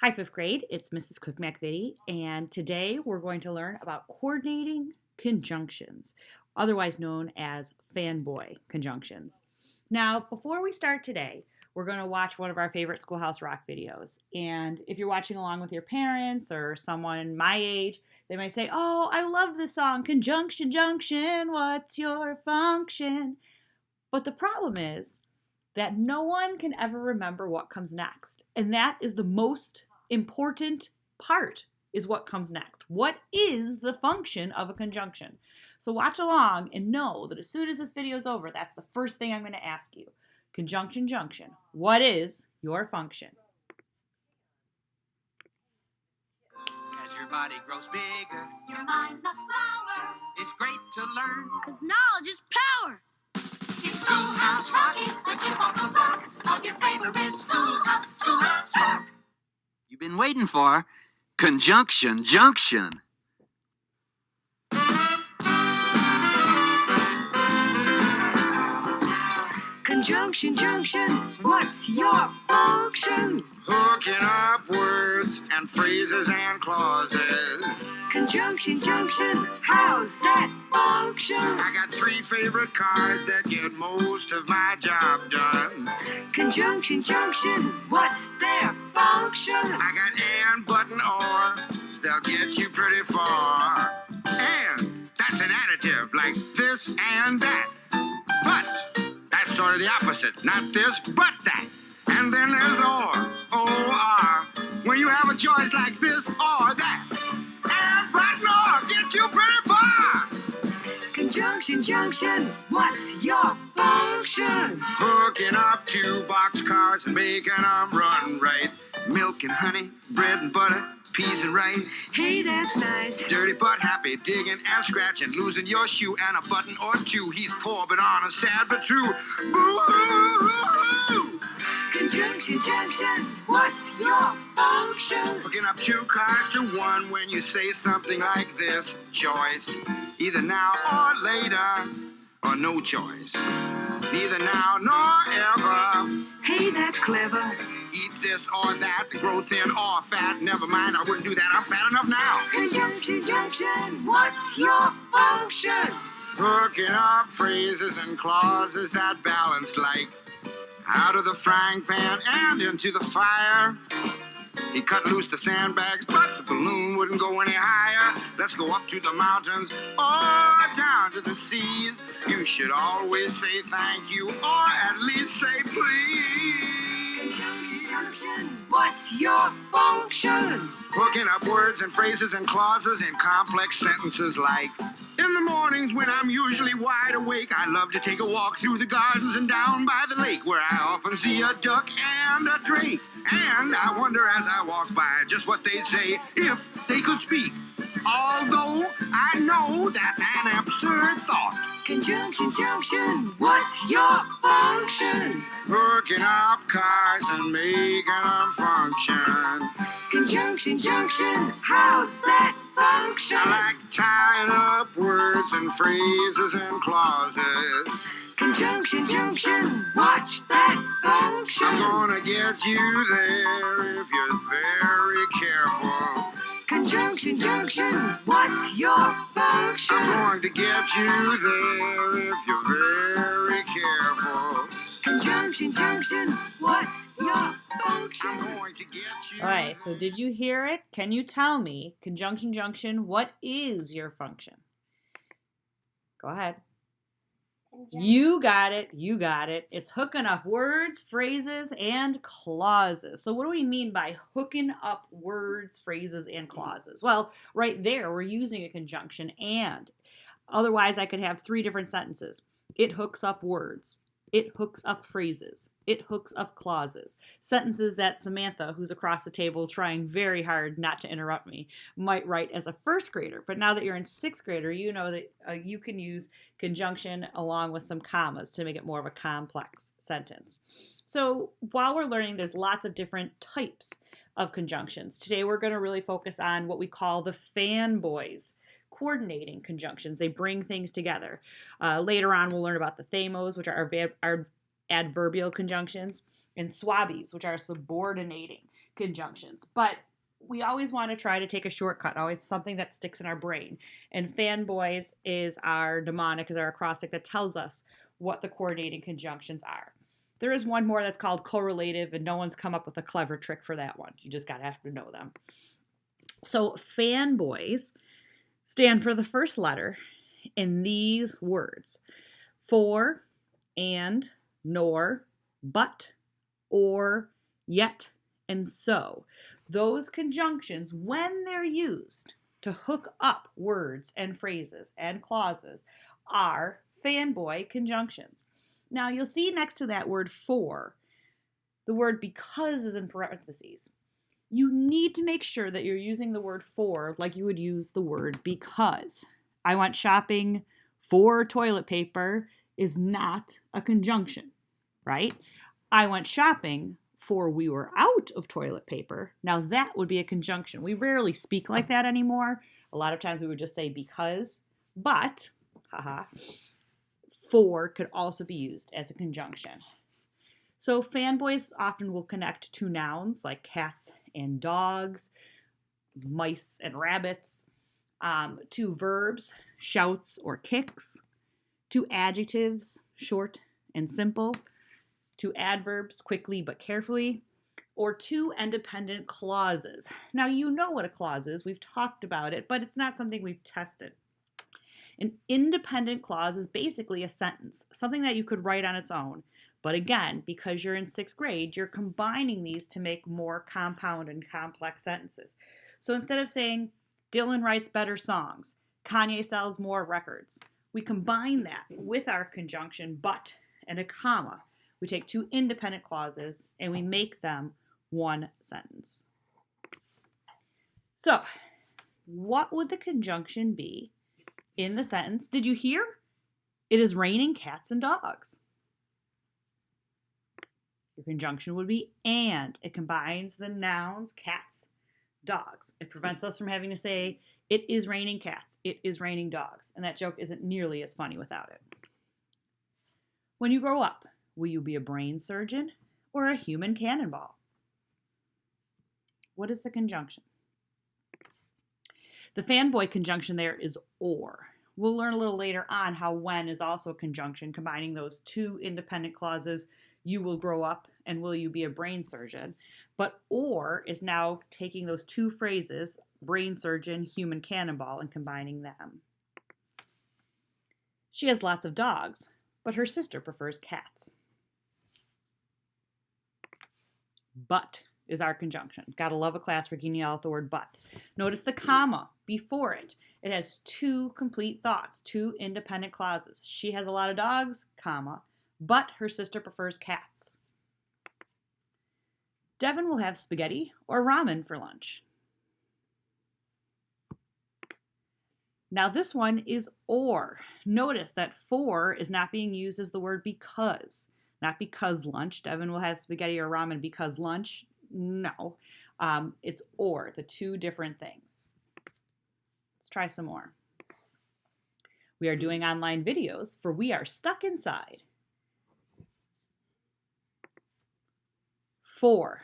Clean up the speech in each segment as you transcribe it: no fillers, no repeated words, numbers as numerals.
Hi, fifth grade. It's Mrs. Cook McVitie, and today we're going to learn about coordinating conjunctions, otherwise known as fanboy conjunctions. Now, before we start today, we're going to watch one of our favorite Schoolhouse Rock videos. And if you're watching along with your parents or someone my age, they might say, "Oh, I love this song, Conjunction Junction, what's your function?" But the problem is that no one can ever remember what comes next. And that is the most important part is what comes next. What is the function of a conjunction? So watch along and know that as soon as this video is over, that's the first thing I'm going to ask you. Conjunction junction. What is your function? As your body grows bigger, your mind lost power. It's great to learn. 'Cause knowledge is power. It's Schoolhouse Rocky, the chip off the block of your favorite Schoolhouse Rock. You've been waiting for Conjunction Junction. Conjunction junction, what's your function? Hooking up words and phrases and clauses. Conjunction junction, how's that function? I got three favorite cars that get most of my job done. Conjunction junction, what's their function? I got and, but, and, or. They'll get you pretty far. And, that's an additive, like this and that. But, that's sort of the opposite. Not this, but that. And then there's or. O-R. When you have a choice like this or that. And, but, and, or get you pretty far. Conjunction junction, what's your function? Hooking up two boxcars and making them run right. Milk and honey, bread and butter, peas and rice. Hey, that's nice. Dirty but happy, digging and scratching, losing your shoe and a button or two. He's poor but honest, sad but true. Boo-hoo! Conjunction junction, what's your function? Hooking up two cars to one when you say something like this. Choice, either now or later, or no choice. Neither now nor ever. Hey, that's clever. Eat this or that, grow thin or fat. Never mind, I wouldn't do that. I'm fat enough now. Conjunction junction, what's your function? Hooking up phrases and clauses that balance like out of the frying pan and into the fire. He cut loose the sandbags, but the balloon wouldn't go any higher. Let's go up to the mountains or down to the seas. You should always say thank you or at least say please. Conjunction junction, what's your function? Hooking up words and phrases and clauses in complex sentences like, in the mornings when I'm usually wide awake, I love to take a walk through the gardens and down by the lake where I often see a duck and a drake. And I wonder as I walk by just what they'd say if they could speak. Although I know that's an absurd thought. Conjunction junction, what's your function? Hooking up cars and making them function. Conjunction junction, how's that function? I like tying up words and phrases and clauses. Conjunction junction, watch that function. I'm gonna get you there if you're very careful. Conjunction junction, what's your function? I'm going to get you there if you're very careful. Conjunction junction, what's your I'm function? going to get you. All right, so did you hear it? Can you tell me, conjunction junction, what is your function? Go ahead. You got it. You got it. It's hooking up words, phrases, and clauses. So what do we mean by hooking up words, phrases, and clauses? Well, right there, we're using a conjunction and. Otherwise, I could have three different sentences. It hooks up words. It hooks up phrases. It hooks up clauses. Sentences that Samantha, who's across the table trying very hard not to interrupt me, might write as a first grader. But now that you're in sixth grader, you know that you can use conjunction along with some commas to make it more of a complex sentence. So while we're learning, there's lots of different types of conjunctions. Today we're going to really focus on what we call the fanboys coordinating conjunctions. They bring things together. Later on, we'll learn about the thamos, which are our adverbial conjunctions, and swabbies, which are subordinating conjunctions, but we always want to try to take a shortcut, always something that sticks in our brain. And fanboys is our mnemonic, is our acrostic that tells us what the coordinating conjunctions are. There is one more that's called correlative, and no one's come up with a clever trick for that one. You just gotta have to know them. So fanboys stand for the first letter in these words: for, and, nor, but, or, yet, and so. Those conjunctions, when they're used to hook up words and phrases and clauses, are fanboy conjunctions. Now, you'll see next to that word for, the word because is in parentheses. You need to make sure that you're using the word for like you would use the word because. I went shopping for toilet paper is not a conjunction, right? I went shopping for we were out of toilet paper. Now that would be a conjunction. We rarely speak like that anymore. A lot of times we would just say because, but, for could also be used as a conjunction. So fanboys often will connect to nouns like cats and dogs, mice and rabbits, to verbs, shouts or kicks, to adjectives, short and simple, to adverbs, quickly but carefully, or to independent clauses. Now you know what a clause is, we've talked about it, but it's not something we've tested. An independent clause is basically a sentence, something that you could write on its own. But again, because you're in 6th grade, you're combining these to make more compound and complex sentences. So instead of saying, Dylan writes better songs, Kanye sells more records, we combine that with our conjunction but and a comma. We take two independent clauses and we make them one sentence. So, what would the conjunction be in the sentence? Did you hear? It is raining cats and dogs. Your conjunction would be and. It combines the nouns cats, dogs. It prevents us from having to say, it is raining cats, it is raining dogs. And that joke isn't nearly as funny without it. When you grow up, will you be a brain surgeon or a human cannonball? What is the conjunction? The fanboy conjunction there is or. We'll learn a little later on how when is also a conjunction, combining those two independent clauses, you will grow up and will you be a brain surgeon. But or is now taking those two phrases, brain surgeon, human cannonball, and combining them. She has lots of dogs, but her sister prefers cats. But is our conjunction. Gotta love a class where you can yell out the word but. Notice the comma before it. It has two complete thoughts, two independent clauses. She has a lot of dogs, comma, but her sister prefers cats. Devin will have spaghetti or ramen for lunch. Now this one is or. Notice that for is not being used as the word because. Not because lunch. Devin will have spaghetti or ramen because lunch. No. It's or, the two different things. Let's try some more. We are doing online videos for We Are Stuck Inside. For.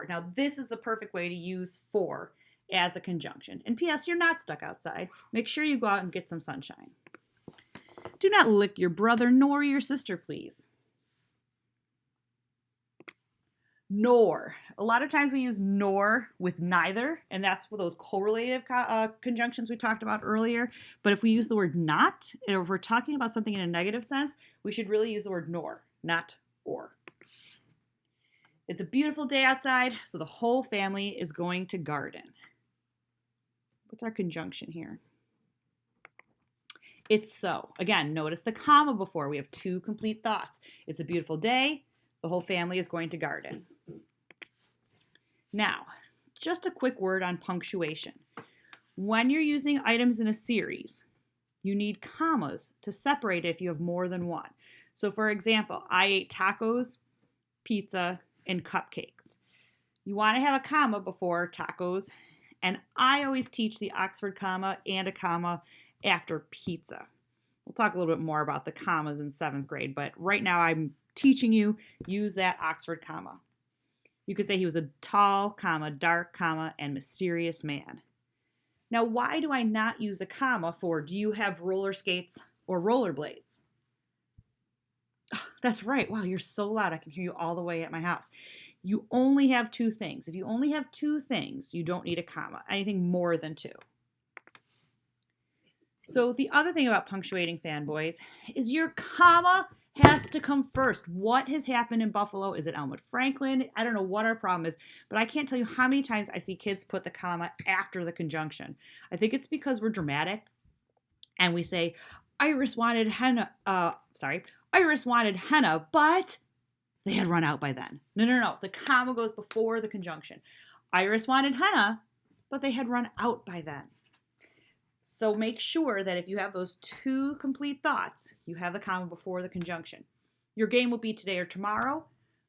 Now this is the perfect way to use for as a conjunction. And P.S. you're not stuck outside. Make sure you go out and get some sunshine. Do not lick your brother nor your sister, please. Nor. A lot of times we use nor with neither, and that's what those correlative conjunctions we talked about earlier. But if we use the word not, and if we're talking about something in a negative sense, we should really use the word nor, not or. It's a beautiful day outside, so the whole family is going to garden. What's our conjunction here? It's so. Again, notice the comma before. We have two complete thoughts. It's a beautiful day. The whole family is going to garden. Now, just a quick word on punctuation. When you're using items in a series, you need commas to separate it if you have more than one. So for example, I ate tacos, pizza, and cupcakes. You want to have a comma before tacos, and I always teach the Oxford comma and a comma after pizza. We'll talk a little bit more about the commas in 7th grade, but right now I'm teaching you use that Oxford comma. You could say he was a tall, comma, dark, comma, and mysterious man. Now, why do I not use a comma for do you have roller skates or rollerblades? That's right. Wow, you're so loud. I can hear you all the way at my house. You only have two things. If you only have two things, you don't need a comma. Anything more than two. So the other thing about punctuating, fanboys, is your comma has to come first. What has happened in Buffalo? Is it Elmwood Franklin? I don't know what our problem is, but I can't tell you how many times I see kids put the comma after the conjunction. I think it's because we're dramatic and we say, Iris wanted henna, Iris wanted henna, but they had run out by then. No. The comma goes before the conjunction. Iris wanted henna, but they had run out by then. So make sure that if you have those two complete thoughts, you have the comma before the conjunction. Your game will be today or tomorrow.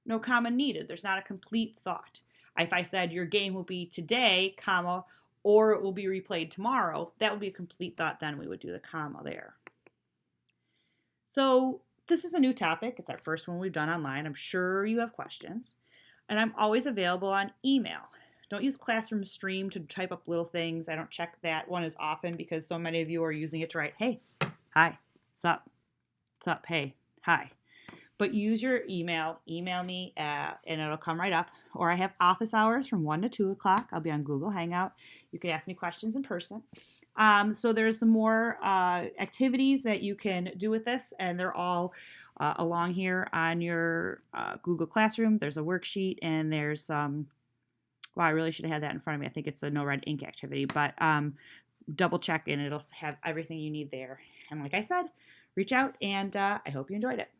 No comma needed. There's not a complete thought. If I said your game will be today, comma, or it will be replayed tomorrow, that would be a complete thought. Then we would do the comma there. So this is a new topic. It's our first one we've done online. I'm sure you have questions. And I'm always available on email. Don't use Classroom Stream to type up little things. I don't check that one as often because so many of you are using it to write, hey, hi, sup, hey, hi. But use your email me, and it'll come right up. Or I have office hours from 1 to 2 o'clock. I'll be on Google Hangout. You can ask me questions in person. So there's some more activities that you can do with this, and they're all along here on your Google Classroom. There's a worksheet, and there's some... Well, I really should have had that in front of me. I think it's a no red ink activity, but double check and it'll have everything you need there. And like I said, reach out and I hope you enjoyed it.